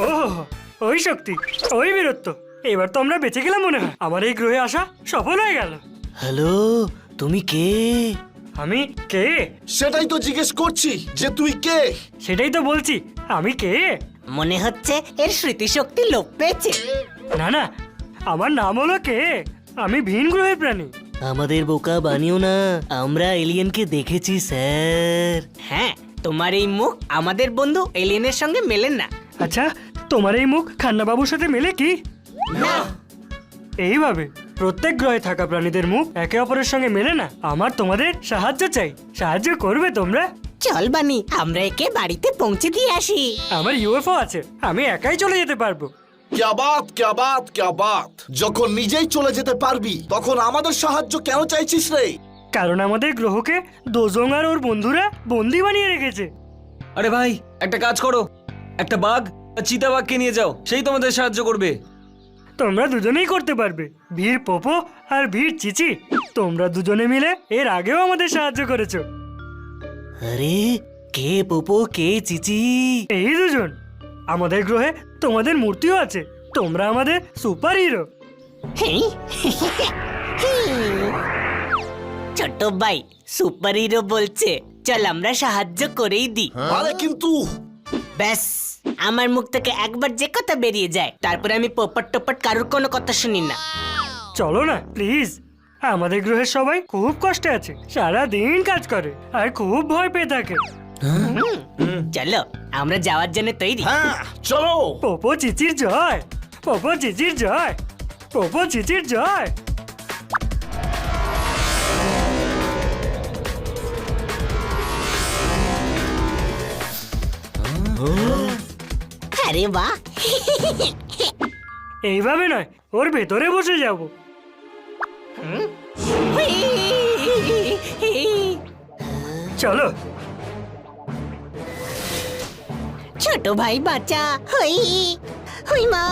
ও ওই শক্তি, ওই বীরত্ব, এবার তো আমরা বেঁচে গেলাম মনে হয়। আমার এই গ্রহে আসা সফল হয়ে গেল। হ্যালো, তুমি কে? আমি কে? সেটাই তো জিজ্ঞেস করছি যে তুই কে। সেটাই তো বলছি, আমি কে। মনে হচ্ছে এর স্মৃতিশক্তি লোপ পেয়েছে। না না, আমার নাম হলো কে। আমি ভিন গ্রহের প্রাণী। আমাদের বোকা বানিও না, আমরা এলিয়েনকে দেখেছি স্যার। হ্যাঁ, তোমার এই মুখ আমাদের বন্ধু এলিয়েনের সঙ্গে মেলে না। আচ্ছা, তোমার এই মুখ খান্না বাবুর সাথে মেলে কি? না, এইভাবে প্রত্যেক গ্রহে থাকা প্রাণীদের মুখ একে অপরের সঙ্গে মেলে না। আমার তোমাদের সাহায্য চাই, সাহায্য করবে তোমরা? চল বানি, আমরা একে বাড়িতে পৌঁছে দিয়ে আসি। আমার ইউএফও আছে, আমি একাই চলে যেতে পারবো। ক্যা বাত ক্যা বাত ক্যা বাত। যখন নিজেই চলে যেতে পারবি তখন আমাদের সাহায্য কেন চাইছিস রে? কারণ আমাদের গ্রহকে দোজং আর ওর বন্ধুরা বন্দি বানিয়ে রেখেছে। আরে ভাই, একটা কাজ করো, একটা বাঘ আর চিতাবাঘকে নিয়ে যাও, সেই তোমাদের সাহায্য করবে। তোমরা দুজনেই করতে পারবে, ভীর পোপো আর ভীর চিচি। তোমরা দুজনে মিলে এর আগেও আমাদের সাহায্য করেছো। আরে কে পোপো, কে চিচি? এই দুজন। আমাদের গ্রহে তোমাদের মূর্তিও আছে। তোমরা আমাদের সুপার হিরো। হেই, ছোট ভাই সুপার হিরো বলছে, চল আমরা সাহায্য করেই দিই। আরে কিন্তু ব্যাস, আমার মুখ থেকে একবার যে কথা বেরিয়ে যায়, তারপরে আমি পোপট টোপট কারোর কোনো কথা শুনি না। চলো না প্লিজ। আমাদের গ্রহের সবাই খুব কষ্টে আছে, সারা দিন কাজ করে আর খুব ভয় পেয়ে থাকে। চলো, আমরা যাওয়ার জন্য তৈরি। হ্যাঁ চলো। পোপো চিচির জয়, পোপো চিচির জয়, পোপো চিচির জয়। আরে বাহ, এইভাবে নয়, ওর ভেতরে বসে যাব। চলো। ছোট ভাই বাচ্চা, হই হই মা।